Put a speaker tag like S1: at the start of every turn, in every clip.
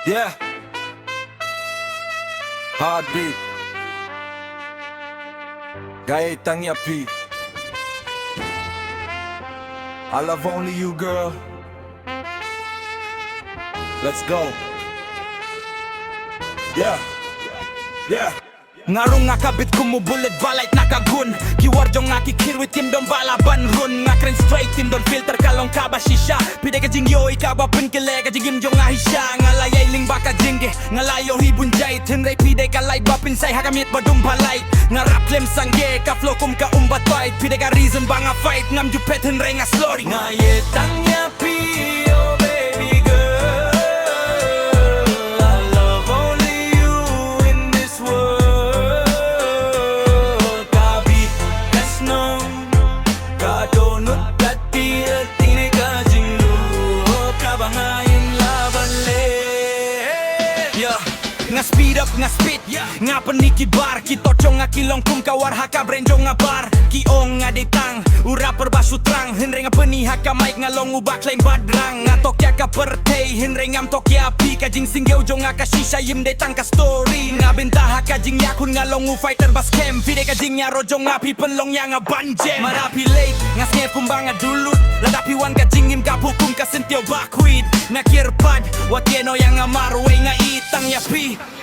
S1: Yeah. Heartbeat. Gaya tang yapi. I love only you, girl. Let's go. Yeah. Yeah.
S2: Ngarong nga kabit kumubulit balay nakagun Kiwar jong nga kikirwit tim don balaban run Nga kren straight tim don filter kalong kaba shisha Pide ka jing yo ikaba pun kile ka jing im jong nga hisha Nga layay ling baka jingge Nga layo hibun jay Tinray pide ka lay bapin say hakamit badum balay Nga rap lem sangge ka flow kum ka umbatwait Pide ka reason ba nga fight Ngam jupet henry nga slori Nga yetang yapi oh baby girl Nga speed up, nga spit Nga panikibar Kitocong nga kilong kum kawar haka brenjong nga bar Kiong nga ditang Ura perbasu trang Henry nga peniha ka mic nga long ubak lain badrang Nga tokya ka pertay Henry ngam tokya pi Kajing singgeo jong nga kashisha Yim detang ka story Nga bentaha kajing yakun nga long fighter bas kem Fide kajing nga rojong nga pi penlong nga banjem Marapi late Nga snef kumba nga dulut Ladapi wan kajing im kapukum ka sentyo bakwid Nga kirpad Watieno yang nga marway nga itang yapi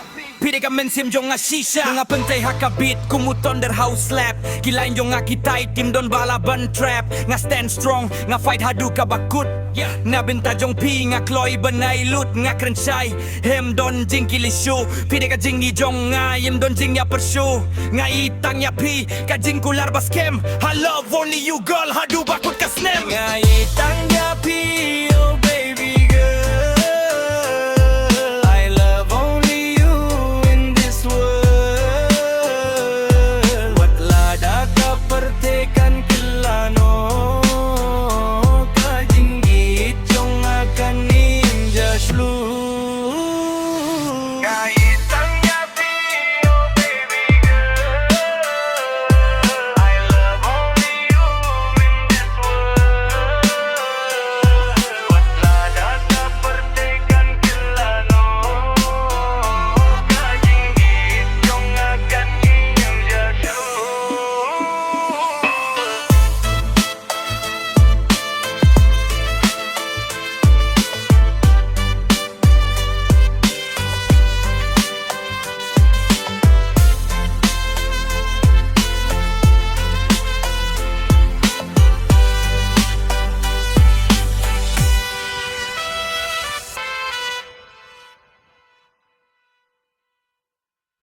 S2: Pide ka mensim jong nga shisha Nga pentay hakabit kumuton der house slap Kilain jong nga kitay tim don balaban trap Nga stand strong nga fight hadu ka bakut Nga benta jong pi nga kloy banay lut Nga krenshay hem don jing kilisyo Pide ka jing jong nga yim don jing ya persyo Nga itang ya pi ka jing kular baskem I love only you girl hadu bakut ka snem Nga itang ya pi